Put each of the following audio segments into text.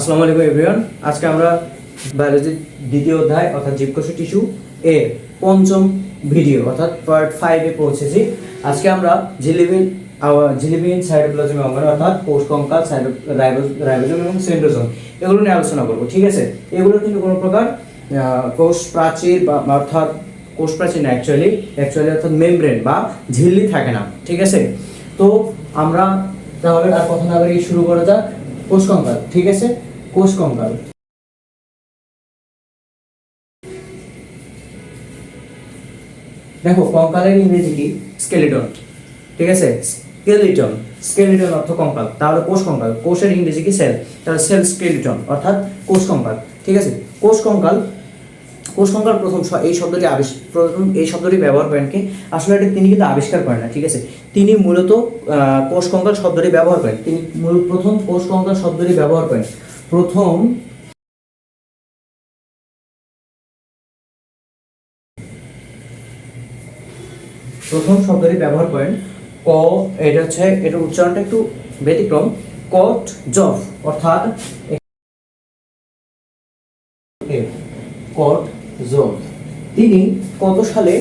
আসসালামু আলাইকুম এভরিওয়ান। আজকে আমরা বায়োলজির দ্বিতীয় অধ্যায় অর্থাৎ জীবকোষ টিস্যু এর পঞ্চম ভিডিও অর্থাৎ পার্ট 5 এ পৌঁছেছি। আজকে আমরা জিলিবিন সাইটোপ্লাজম অঙ্গাণু অর্থাৎ কোষ কঙ্কাল, রাইবোজোম এবং সেন্ট্রোজোম এগুলো নিয়ে আলোচনা করব। ঠিক আছে, এগুলো কিন্তু কোনো প্রকার কোষ প্রাচীর বা অর্থাৎ কোষ প্রাচীর না, অ্যাকচুয়ালি অর্থাৎ মেমব্রেন বা ঝিল্লি থাকে না। ঠিক আছে, তো আমরা তাহলে আর কথা না বলে শুরু করা যাক। কোষ কঙ্কাল, ঠিক আছে, কোষ কঙ্কাল। দেখো, কঙ্কালের ইংরেজি কি? স্কেলিটন। ঠিক আছে, স্কেলিটন অর্থ কঙ্কাল, তাহলে কোষ কঙ্কাল। কোষের ইংরেজি কি? সেল, তাহলে সেল স্কেলিটন অর্থাৎ কোষ কঙ্কাল। ঠিক আছে, কোষ কঙ্কাল প্রথম এই শব্দটি ব্যবহার করেন কে? আসলে এটা তিনি কিন্তু আবিষ্কার করেন না। ঠিক আছে, তিনি মূলত কোষ কঙ্কাল শব্দটি ব্যবহার করেন। তিনি প্রথম কোষ কঙ্কাল শব্দটি ব্যবহার করেন প্রথম শব্দটি ব্যবহার করেন এটা হচ্ছে, এটা উচ্চারণটা একটু ব্যতিক্রম, কট জফ অর্থাৎ কট জফ। তিনি কত সালে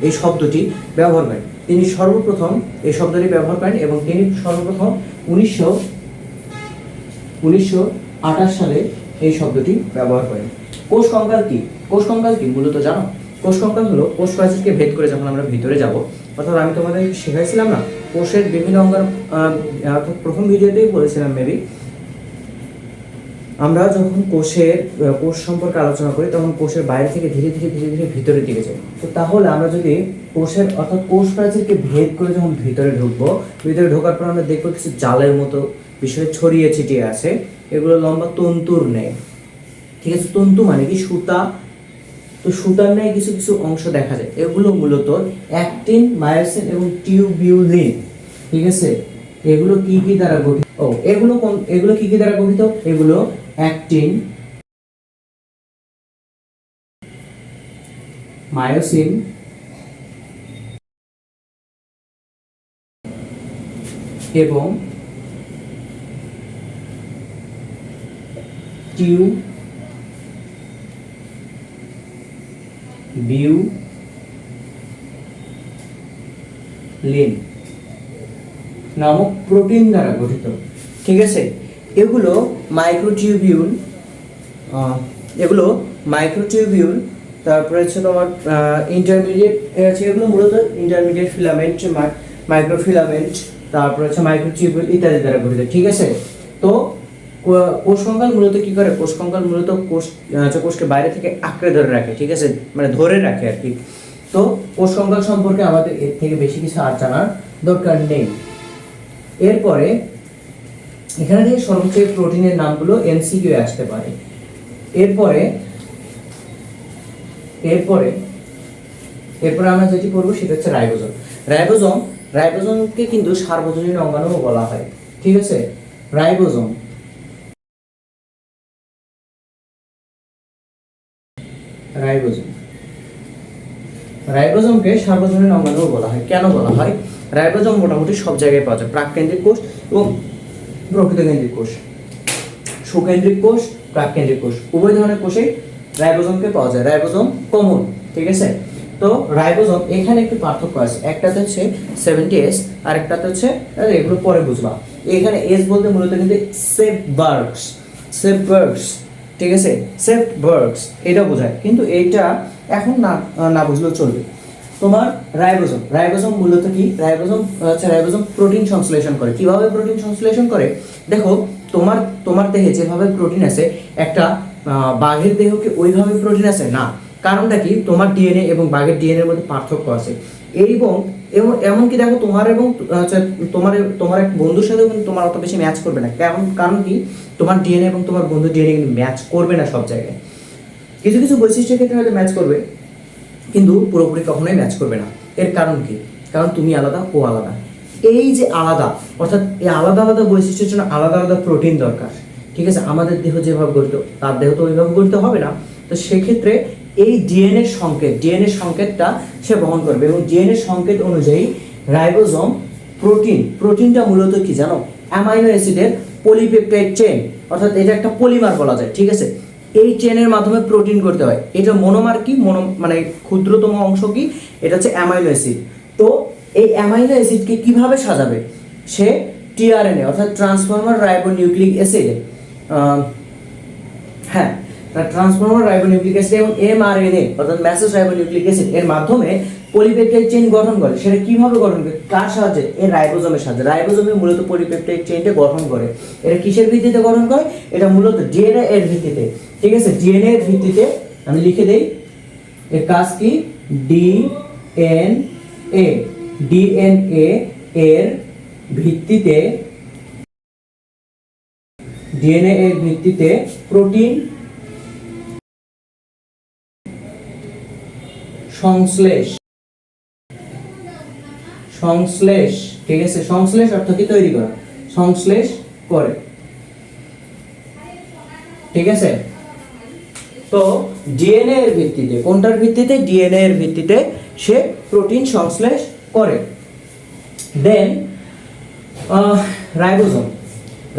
এই শব্দটি ব্যবহার করেন? তিনি সর্বপ্রথম এই শব্দটি ব্যবহার করেন এবং তিনি সর্বপ্রথম 1928 সালে এই শব্দটি ব্যবহার করেন। কোষ কঙ্কাল কি মূলত জানো? কোষ কঙ্কাল হলো কোষ প্রাচীরকে ভেদ করে যখন আমরা ভিতরে যাব, অর্থাৎ আমি তোমাদের শেখাইছিলাম না কোষের বিভিন্ন অঙ্গাণু, অর্থাৎ প্রথম ভিডিওতেই বলেছিলাম মেবি, আমরা যখন কোষ সম্পর্কে আলোচনা করি তখন কোষের বাইরে থেকে ধীরে ধীরে ভিতরের দিকে যাই। তো তাহলে আমরা যদি অর্থাৎ কোষ প্রাচীরকে ভেদ করে যখন ভিতরে ঢোকার পর আমরা দেখবো কিছু জালের মতো বিষয় ছড়িয়ে ছিটিয়ে আছে, এগুলো লম্বা তন্তুর নেয়। ঠিক আছে, তন্তু মানে কি? সুতা। তো সুতার ন্যায় কিছু অংশ দেখা যায়, এগুলো মূলত অ্যাক্টিন, মায়োসিন এবং টিউবিউলিন। ঠিক আছে, এগুলো কি দ্বারা গঠিত? এগুলো কি দ্বারা গঠিত? এগুলো অ্যাক্টিন, মায়োসিন এবং টিউবিউলিন নামক প্রোটিন দ্বারা গঠিত। ঠিক আছে, এগুলো মাইক্রোটিউবিউল, তারপরে হচ্ছে তোমার ইন্টারমিডিয়েট আছে, এগুলো মূলত ইন্টারমিডিয়েট ফিলামেন্ট, মাইক্রোফিলামেন্ট, তারপরে হচ্ছে মাইক্রোটিউবিউল ইত্যাদি দ্বারা গঠিত। ঠিক আছে, তো কোষ কঙ্কাল মূলত কি করে? কোষ কঙ্কাল মূলত কোষকে বাইরে থেকে আঁকড়ে ধরে রাখে। ঠিক আছে, মানে ধরে রাখে আর কি। তো কোষ কঙ্কাল সম্পর্কে আমাদের এর থেকে বেশি কিছু আর জানার দরকার নেই। এরপরে এখানে থেকে সর্বোচ্চ প্রোটিনের নামগুলো এমসিকিউ আসতে পারে। এরপরে আমরা যেটি পড়বো সেটা হচ্ছে রাইবোজোমকে কিন্তু সার্বজনীন অঙ্গাণু বলা হয়। ঠিক আছে, রাইবোজোমকে সার্বজনীন অঙ্গাণু বলা হয়। কেন বলা হয়? রাইবোজোম মোটামুটি সব জায়গায় পাওয়া যায়, প্রাককেন্দ্রিক কোষ এবং প্রকৃতকেন্দ্রিক কোষ, সুকেন্দ্রিক কোষ, প্রাককেন্দ্রিক কোষ, উভয় ধরনের কোষে রাইবোজোমকে পাওয়া যায়। Ribosome common. ঠিক আছে, তো রাইবোজোম এখানে একটু পার্থক্য আছে, একটাতে হচ্ছে 70S আর একটাতে হচ্ছে, এগুলো পরে বুঝবা। এখানে এস বলতে মূলত কিন্তু সেপবার্গস। ঠিক আছে, সেপবার্গস এটা বোঝায়, কিন্তু এইটা এখন না বুঝলেও চলবে। তোমার রাইবোজোম মূলত কি? রাইবোজোম প্রোটিন সংশ্লেষণ করে। কিভাবে প্রোটিন সংশ্লেষণ করে? দেখো, তোমার দেহে যেভাবে প্রোটিন আছে, একটা বাঘের দেহ কি ওইভাবে প্রোটিন আছে? না। কারণটা কি? তোমার ডিএনএ এবং বাঘের ডিএনএ এর মধ্যে পার্থক্য আছে। এমনকি দেখো, তোমার এক বন্ধুর সাথেও কিন্তু তোমার অত বেশি ম্যাচ করবে না। কারণ কি? তোমার ডিএনএ এবং তোমার বন্ধুর ডিএনএ কিন্তু ম্যাচ করবে না সব জায়গায়। কিছু বৈশিষ্ট্যের ক্ষেত্রে হয়তো ম্যাচ করবে, কিন্তু পুরোপুরি কখনোই ম্যাচ করবে না। এর কারণ কি? কারণ তুমি আলাদা, ও আলাদা। এই যে আলাদা, অর্থাৎ এই আলাদা বৈশিষ্ট্যের জন্য আলাদা প্রোটিন দরকার। ঠিক আছে, আমাদের দেহ যেভাবে গঠিত তার দেহ তো ওইভাবে গঠিত হবে না। তো সেক্ষেত্রে এই ডিএনএ সংকেতটা সে বহন করবে এবং ডিএনএ সংকেত অনুযায়ী রাইবোজোম প্রোটিনটা মূলত কি জানো? অ্যামাইনো অ্যাসিডের পলিপেপটাইড চেইন অর্থাৎ এটা একটা পলিমার বলা যায়, ঠিক আছে। এই চেনের মাধ্যমে প্রোটিন করতে হয়। এটা মনোমার কি, মানে ক্ষুদ্রতম অংশ কি, এটা হচ্ছে অ্যামাইনো অ্যাসিড। তো এই অ্যামাইনো অ্যাসিডকে কিভাবে সাজাবে, সে টিআরএনএ অর্থাৎ ট্রান্সফর্মার রাইবোনিউক্লিক অ্যাসিড, হ্যাঁ ট্রান্সফর্মার রাইবোনিউক্লিক অ্যাসিড এবং এমআরএনএ অর্থাৎ মেসেজ রাইবোনিউক্লিক অ্যাসিড এর মাধ্যমে পলিপেপটাইড চেইন গঠন করে। সেটা কিভাবে গঠন করে, কার সাহায্যে, এর রাইবোজোমের সাহায্যে। রাইবোজোমে মূলত পলিপেপটাইড চেইনটা গঠন করে। এটা কিসের ভিত্তিতে গঠন করে, এটা মূলত ডিএনএ এর ভিত্তিতে, ঠিক আছে। ডিএনএ এর ভিত্তিতে আমি লিখে দেই, এর কাজ কি, ডিএনএ, ডিএনএ এর ভিত্তিতে, ডিএনএ এর ভিত্তিতে প্রোটিন সংশ্লেষ, সংশ্লেষ, ঠিক আছে। সংশ্লেষ অর্থ কি, তৈরি করা, সংশ্লেষ করে, ঠিক আছে। তো ডিএনএ এর ভিত্তিতে, কোনটার ভিত্তিতে, ডিএনএ এর ভিত্তিতে সে প্রোটিন সংশ্লেষ করে। দেন রাইবোজোম,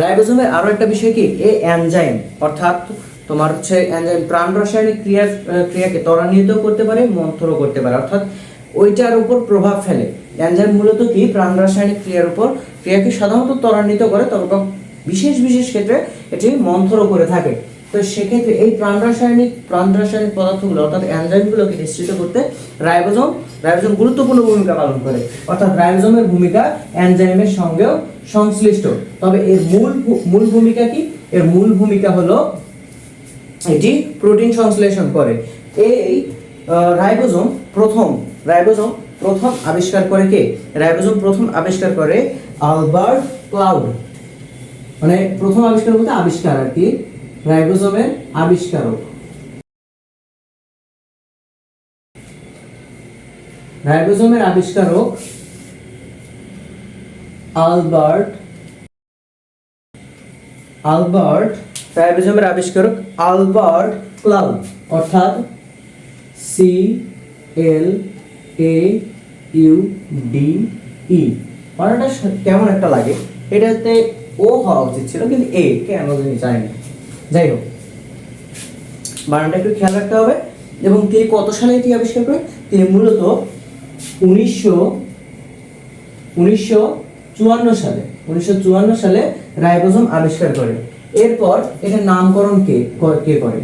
রাইবোজোমের আরো একটা বিষয় কি, এ এনজাইম অর্থাৎ তোমার হচ্ছে এনজাইম প্রাণ রাসায়নিক ক্রিয়াকে ত্বরান্বিত করতে পারে, মন্থরও করতে পারে, অর্থাৎ ওইটার উপর প্রভাব ফেলে। এনজাইম মূলত কি, প্রাণ রাসায়নিক ক্রিয়ার উপর, ক্রিয়াকে সাধারণত ত্বরান্বিত করে, তবে বিশেষ বিশেষ ক্ষেত্রে এটি মন্থরও করে থাকে। তো সেক্ষেত্রে এই প্রাণ রাসায়নিক পদার্থগুলো অর্থাৎ এনজাইমগুলোকে নিশ্চিত করতে রাইবোজোম গুরুত্বপূর্ণ ভূমিকা পালন করে, অর্থাৎ রাইবোজোমের ভূমিকা এনজাইমের সঙ্গেও সংশ্লিষ্ট। তবে এর মূল ভূমিকা কি, এর মূল ভূমিকা হলো এটি প্রোটিন সংশ্লেষণ করে। এই রাইবোজোম প্রথম আবিষ্কার করে কে, রাইবোজোম প্রথম আবিষ্কার করে আলবার্ট ক্লাউড, মানে প্রথম আবিষ্কার বলতে আবিষ্কার আর কি, রাইবোজোমের আবিষ্কারক, রাইবোজোমের আবিষ্কারক আলবার্ট, রাইবোজোমের আবিষ্কারক আলবার্ট ক্লাউড, অর্থাৎ CLAUDE। বানানটা কেমন একটা লাগে, এটাতে ও হওয়া উচিত ছিল, কিন্তু এ কেন জানি না, যাই হোক বানানটা একটু খেয়াল রাখতে হবে। এবং তিনি কত সালে এটি আবিষ্কার করেন, তিনি মূলত 1954 সালে রাইবোজোম আবিষ্কার করেন। এরপর এটার নামকরণ কে করে,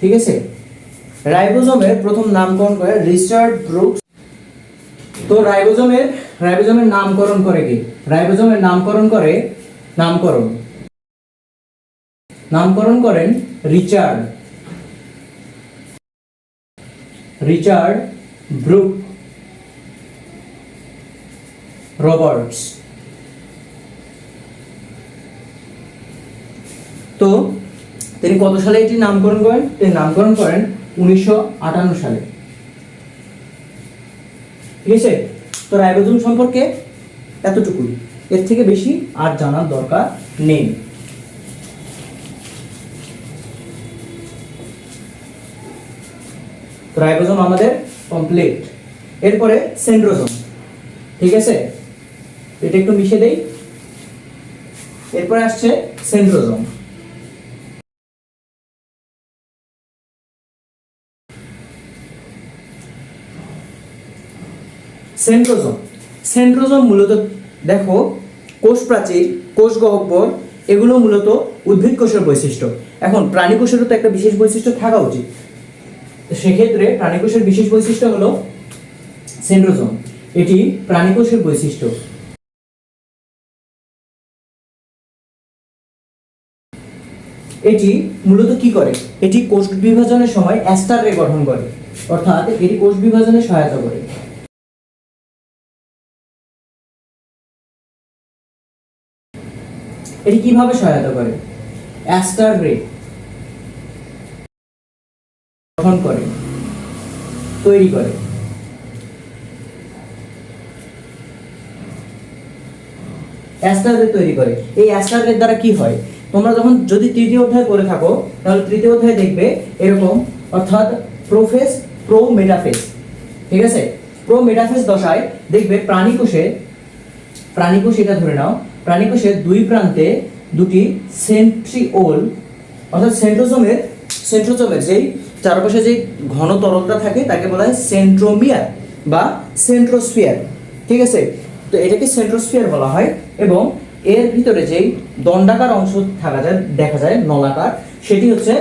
ঠিক আছে। রাইবোজোমের প্রথম নামকরণ করে রিচার্ড ব্রুকস। তো রাইবোজোমের নামকরণ করে কে, রাইবোজোমের নামকরণ করেন রিচার্ড ব্রুক রবার্টস। তো তিনি কত সালে এটি নামকরণ করেন, তিনি নামকরণ করেন 1958 সালে, ঠিক আছে। তো রাইবোজোম সম্পর্কে এতটুকুই, এর থেকে বেশি আর জানার দরকার নেই। রাইবোজোম আমাদের কমপ্লিট। এরপরে সেন্ট্রোজোম, ঠিক আছে, এটা একটু মিশে দেই। এরপরে আসছে সেন্ট্রোজোম। সেন্ট্রোজোম মূলত দেখো, কোষ প্রাচীর, কোষ গহ্বর, এগুলো মূলত উদ্ভিদ কোষের বৈশিষ্ট্য। এখন প্রাণী কোষেরও তো একটা বিশেষ বৈশিষ্ট্য থাকা উচিত, সেক্ষেত্রে প্রাণী কোষের বিশেষ বৈশিষ্ট্য হলো সেন্ট্রোজোম, এটি প্রাণী কোষের বৈশিষ্ট্য। এটি মূলত কি করে, এটি কোষ বিভাজনের সময় অ্যাস্টার রে গঠন করে, অর্থাৎ এটি কোষ বিভাজনে সহায়তা করে। এটি কিভাবে সহায়তা করে, অ্যাস্টার রে গঠন করে, তৈরি করে। অ্যাস্টার রে তৈরি করে। এই অ্যাস্টার রে দ্বারা কি হয়, তোমরা যখন যদি তৃতীয় অধ্যায় করে থাকো তাহলে তৃতীয় অধ্যায় দেখবে এরকম, অর্থাৎ প্রোমেটাফেজ, ঠিক আছে। প্রোমেটাফেজ দশায় দেখবে প্রাণী কোষে, এটা ধরে নাও, প্রাণী কোষের দুই প্রান্তে দুটি সেন্ট্রিওল, অর্থাৎ সেন্ট্রোজোমের যেই চারপাশে যে ঘন তরলটা থাকে তাকে বলা হয় সেন্ট্রোমিয়ার বা সেন্ট্রোস্ফিয়ার। ঠিক আছে, তো এটাকে সেন্ট্রোস্ফিয়ার বলা হয়। এবং এর ভিতরে যেই দণ্ডাকার অংশ দেখা যায় নলাকার, সেটি হচ্ছে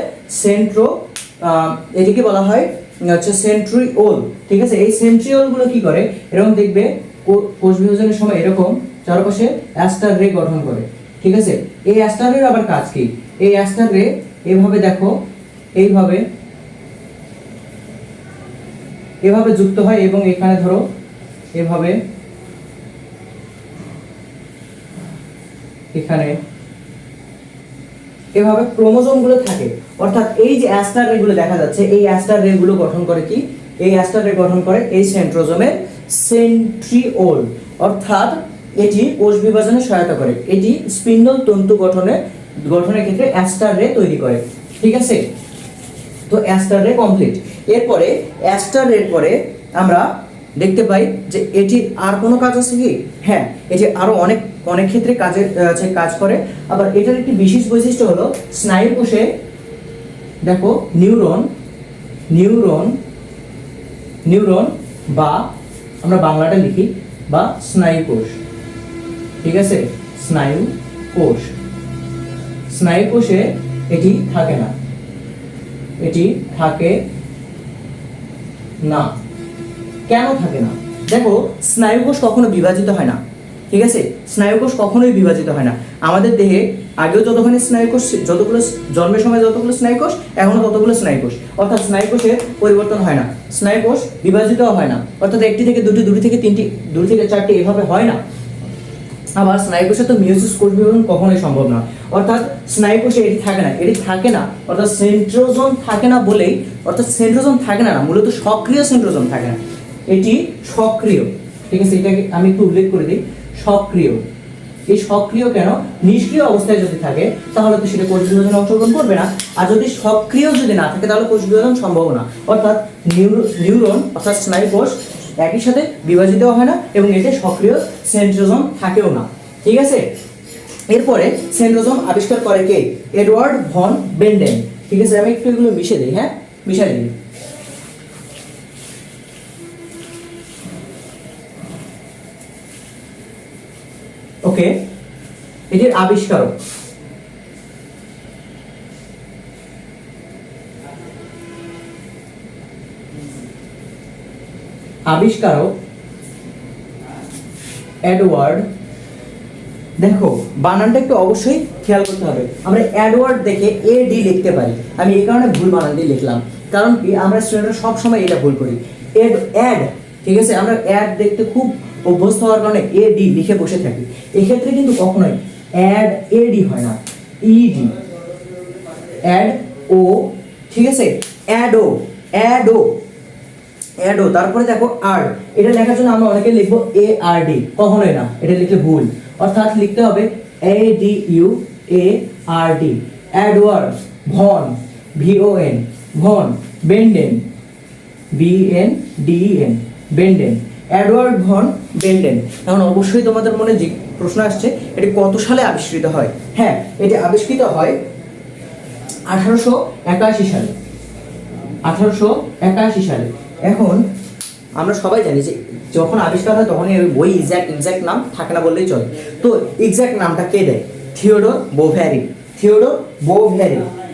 এটিকে বলা হয় হচ্ছে সেন্ট্রিওল। ঠিক আছে, এই সেন্ট্রিওলগুলো কি করে, এরকম দেখবে কোষ বিভাজনের সময় এরকম চারপাশে অ্যাস্টার রে গঠন করে। ঠিক আছে, এই অ্যাস্টার রের আবার কাজ কি, এই অ্যাস্টার রে এভাবে দেখো, এভাবে যুক্ত হয় এবং এখানে ধরো এভাবে এখানে এভাবে ক্রোমোজোম গুলো থাকে। অর্থাৎ এই যে অ্যাস্টার রে গুলো দেখা যাচ্ছে, এই অ্যাস্টার রে গুলো গঠন করে কি, এই অ্যাস্টার রে গঠন করে এই সেন্ট্রোজোমের সেন্ট্রিওল। অর্থাৎ এটি কোষ বিভাজনে সহায়তা করে, এটি স্পিন্ডল তন্তু গঠনের ক্ষেত্রে অ্যাস্টার রে তৈরি করে। ঠিক আছে, তো অ্যাস্টার রে কমপ্লিট। এরপরে অ্যাস্টার রের পরে আমরা দেখতে পাই যে এটি আর কোনো কাজ আছে কি, হ্যাঁ এটি আরো অনেক ক্ষেত্রে কাজ করে। আবার এটার একটি বিশেষ বৈশিষ্ট্য হলো স্নায়ু কোষে দেখো নিউরন বা আমরা বাংলাটা লিখি বা স্নায়ু কোষ। ঠিক আছে, স্নায়ু কোষে এটি থাকে না, কেন থাকে না? দেখো, স্নায়ু কোষ কখনো বিভাজিত হয় না। ঠিক আছে, স্নায়ু কোষ কখনোই বিভাজিত হয় না। আমাদের দেহে আগেও যতখানি স্নায়ু কোষ, যতগুলো জন্মের সময় যতগুলো স্নায়ু কোষ, এখনো ততগুলো স্নায়ু কোষ। অর্থাৎ স্নায়ু কোষের পরিবর্তন হয় না, স্নায়ু কোষ বিভাজিতও হয় না। অর্থাৎ একটি থেকে দুটি, দুটি থেকে তিনটি, দুটি থেকে চারটি এভাবে হয় না। আবার স্নায়ু কোষে তো মিয়োসিস কোষ বিভাজন কখনোই সম্ভব না। অর্থাৎ স্নায়ু কোষে এটি থাকে না, অর্থাৎ সেন্ট্রোজোম থাকে না বলেই, অর্থাৎ সেন্ট্রোজোম থাকে না, মূলত সক্রিয় সেন্ট্রোজোম থাকে না, এটি সক্রিয়। ঠিক আছে, এটাকে আমি একটু উল্লেখ করে দিই, সক্রিয়। এই সক্রিয় কেন? নিষ্ক্রিয় অবস্থায় যদি থাকে তাহলে তো সেটা কোষ বিভাজনে অংশগ্রহণ করবে না, আর যদি সক্রিয় যদি না থাকে তাহলে কোষ বিভাজন সম্ভব না। অর্থাৎ নিউরন অর্থাৎ স্নায়ু কোষ একই সাথে বিভাজিত হয় না এবং এতে সক্রিয় সেন্ট্রোজোম থাকেও না। ঠিক আছে, এরপরে সেন্ট্রোজোম আবিষ্কার করে কে? Edward von Benden. ঠিক আছে, আমি একটু এগুলো মিশে দিই, হ্যাঁ মিশাই দিই। ওকে, এটির আবিষ্কারক এডওয়ার্ড, দেখো বানানটা একটু অবশ্যই খেয়াল করতে হবে। আমরা এডওয়ার্ড দেখে এডি লিখতে পারি, আমি এই কারণে ভুল বানান দিয়ে লিখলাম, কারণ কি আমরা স্টুডেন্টরা সবসময় এটা ভুল করি, অ্যাড। ঠিক আছে, আমরা অ্যাড দেখতে খুব অভ্যস্ত হওয়ার কারণে এডি লিখে বসে থাকি। এক্ষেত্রে কিন্তু কখনোই অ্যাড এডি হয় না, ইডি, অ্যাড ও। ঠিক আছে, অ্যাডো, তারপরে দেখো আর, এটা লেখার জন্য আমরা অনেকে লিখবো এ আর ডি, কখনোই না, এটা লিখলে ভুল। অর্থাৎ লিখতে হবে A D U A R D, Edward von, V O N, von, Benden, B N D N, Benden, Edward von Benden. এখন অবশ্যই তোমাদের মনে যে প্রশ্ন আসছে, এটি কত সালে আবিষ্কৃত হয়? হ্যাঁ, এটি আবিষ্কৃত হয় 1881 সালে, 1881 সালে। এখন আমরা সবাই জানি যে যখন আবিষ্কার হয় তখন ওই এক্সাক্ট নাম থাকে না বললেই চলে। তো এক্সাক্ট নামটা কে দেয়? থিওডোর বোভ্যারি।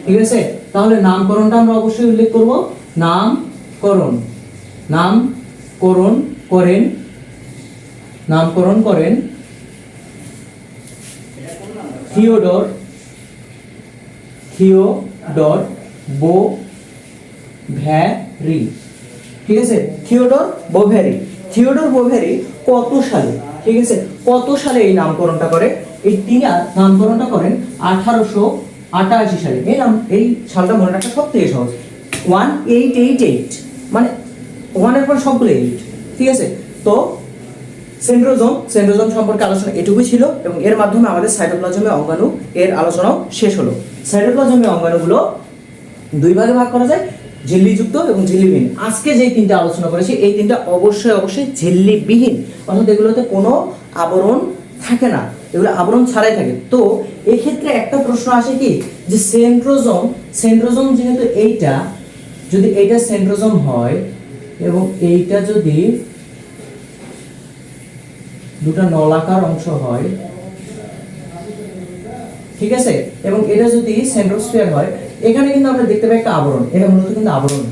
ঠিক আছে, তাহলে নামকরণটা আমরা অবশ্যই উল্লেখ করব। নামকরণ করেন থিওডোর বোভ্যারি। ঠিক আছে, থিওডোর বোভ্যারি কত সালে? ঠিক আছে, কত সালে এই নামকরণটা করে? তিনি নামকরণটা করেন 1888 সালে। এই সালটা মনে রাখা সব থেকে সহজ, 1888, মানে 1 এর পর সবগুলো 8। ঠিক আছে, তো সেন্ট্রোজোম সম্পর্কে আলোচনা এটুকুই ছিল এবং এর মাধ্যমে আমাদের সাইটোপ্লাজমীয় অঙ্গাণু এর আলোচনাও শেষ হলো। সাইটোপ্লাজমীয় অঙ্গাণুগুলো দুই ভাগে ভাগ করা যায়, ঝিল্লিযুক্ত এবং ঝিল্লিবিহীন। আজকে যেই তিনটা আলোচনা করেছি এই তিনটা অবশ্যই ঝিল্লিবিহীন, অর্থাৎ এগুলোতে কোনো আবরণ থাকে না। এগুলো আবরণ ছাড়াই থাকে। তো এই ক্ষেত্রে একটা প্রশ্ন আসে কি, যে সেন্ট্রোজোম যেহেতু এইটা, যদি এইটা সেন্ট্রোজোম হয় এবং এইটা যদি দুটো নলাকার অংশ হয়, ঠিক আছে, এবং এটা যদি সেন্ট্রোস্ফিয়ার হয়, এখানে কিন্তু আমরা দেখতে পাই একটা আবরণ, এটা মূলত কিন্তু আবরণ,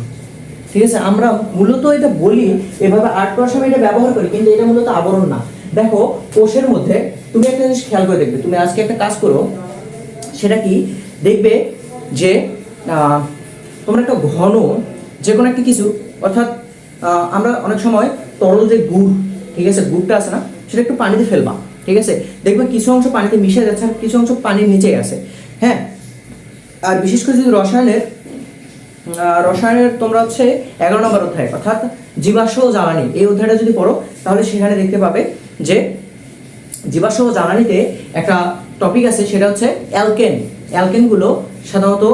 ঠিক আছে। আমরা মূলত এটা বলি এভাবে আর্ট করার সময় এটা ব্যবহার করি, কিন্তু এটা মূলত আবরণ না। দেখো কোষের মধ্যে তুমি একটা জিনিস খেয়াল করে দেখবে, তুমি আজকে একটা কাজ করো, সেটা কি দেখবে যে তোমরা একটা ঘন যে কোনো একটা কিছু, অর্থাৎ আমরা অনেক সময় তরল যে গুড়, ঠিক আছে, গুড়টা আছে না, সেটা একটু পানিতে ফেলবা, ঠিক আছে, দেখবে কিছু অংশ পানিতে মিশে যাচ্ছে আর কিছু অংশ পানির নিচেই আছে, হ্যাঁ। আর বিশেষ করে যদি রসায়নের তোমরা হচ্ছে 11 নম্বর অধ্যায়, অর্থাৎ জীবাশ্ম ও জ্বালানি, এই অধ্যায়টা যদি পড়ো তাহলে সেখানে দেখতে পাবে যে জীবাশ্ম ও জ্বালানিতে একটা টপিক আছে, সেটা হচ্ছে অ্যালকেনগুলো সাধারণত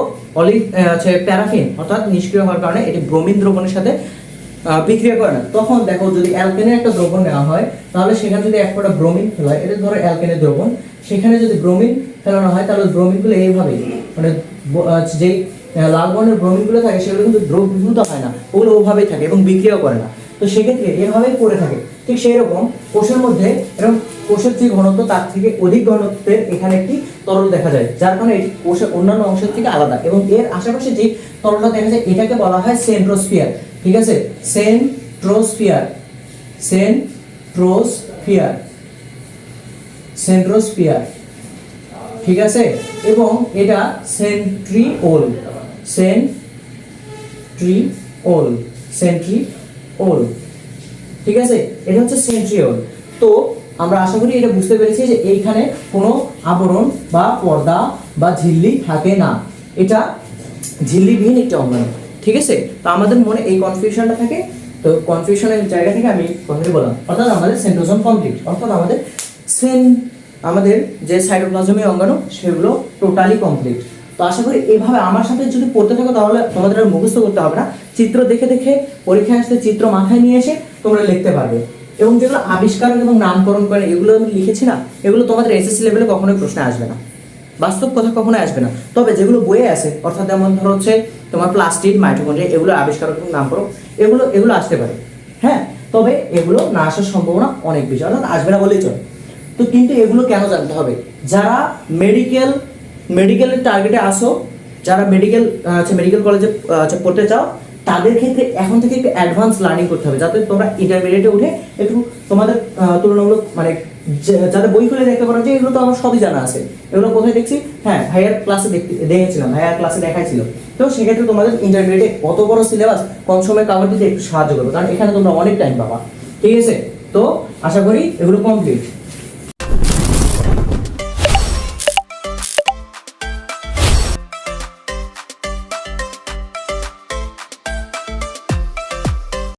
প্যারাফিন অর্থাৎ নিষ্ক্রিয় হওয়ার কারণে এটি ব্রোমিন দ্রবণের সাথে বিক্রিয়া করে না। তখন দেখো যদি অ্যালকেনের একটা দ্রবণ নেওয়া হয়, তাহলে সেখানে যদি এক ফোঁটা ব্রোমিন ফেলা হয়, এটা ধরো অ্যালকেনের দ্রবণ, সেখানে যদি ব্রোমিন ফেলানো হয়, তাহলে ব্রোমিনগুলো এইভাবে মানে যেই লাল বর্ণের ব্রোমিনগুলো থাকে সেগুলো কিন্তু দ্রবীভূত হয় না, ওগুলো ওভাবেই থাকে এবং বিক্রিয়া করে না। তো সেক্ষেত্রে এভাবেই পড়ে থাকে। ঠিক সেই রকম কোষের মধ্যে এরকম কোষের যে ঘনত্ব তার থেকে অধিক ঘনত্বের এখানে একটি তরল দেখা যায়, যার কারণে এটি কোষের অন্যান্য অংশের থেকে আলাদা, এবং এর আশেপাশে যে তরলটা দেখা যায় এটাকে বলা হয় সেন্ট্রোস্ফিয়ার, ঠিক আছে, সেন্ট্রোস্ফিয়ার, ঠিক আছে, এবং এটা সেন্ট্রিওল, ঠিক আছে, এটা হচ্ছে সেন্ট্রিওল। তো আমরা আশা করি এটা বুঝতে পেরেছি যে এইখানে কোনো আবরণ বা পর্দা বা ঝিল্লি থাকে না, এটা ঝিল্লিবিহীন একটা অঙ্গাণু, ঠিক আছে। তো আমাদের মনে এই কনফিউশনটা থাকে, তো কনফিউশনের জায়গা থেকে আমি কথাটি বললাম, অর্থাৎ আমাদের সেন্ট্রোজোম কমপ্লিট, অর্থাৎ আমাদের যে সাইটোপ্লাজমীয় অঙ্গাণু সেগুলো টোটালি কমপ্লিট। তো আশা করি এভাবে আমার সাথে যদি পড়তে থাকো তাহলে তোমাদের আর মুখস্থ করতে হবে না, চিত্র দেখে দেখে পরীক্ষায় আসতে চিত্র মাথায় নিয়ে এসে তোমরা লিখতে পারবে। এবং যেগুলো আবিষ্কারক এবং নামকরণ করে এগুলো আমি লিখেছি না, এগুলো তোমাদের এসএসসি লেভেলে কখনোই প্রশ্নে আসবে না, বাস্তব কথা কখনো আসবে না। তবে যেগুলো বইয়ে আছে, অর্থাৎ যেমন ধরো হচ্ছে তোমার প্লাস্টিড, মাইটোকন্ড্রিয়া, এগুলো আবিষ্কারক এবং নামকরণ এগুলো আসতে পারে, হ্যাঁ, তবে এগুলো না আসার সম্ভাবনা অনেক বেশি, অর্থাৎ আসবে না বলেই চলে। তো কিন্তু এগুলো কেন জানতে হবে, যারা মেডিকেলের টার্গেটে আসো, যারা মেডিকেল কলেজে পড়তে চাও, তাদের ক্ষেত্রে এখন থেকে একটু অ্যাডভান্স লার্নিং করতে হবে, যাতে তোমরা ইন্টারমিডিয়েটে উঠে একটু তোমাদের তুলনামূলক মানে যাদের বই খুলে দেখতে পারো যে এগুলো তো আমার সবই জানা আছে, এগুলো কোথায় দেখছি, হ্যাঁ ভাইয়ার ক্লাসে দেখেছিলাম, ভাইয়ার ক্লাসে দেখাইছিল। তো সেক্ষেত্রে তোমাদের ইন্টারমিডিয়েটে অত বড় সিলেবাস কম সময় কাভার দিতে একটু সাহায্য করবে, কারণ এখানে তোমরা অনেক টাইম পাবা, ঠিক আছে। তো আশা করি এগুলো কমপ্লিট।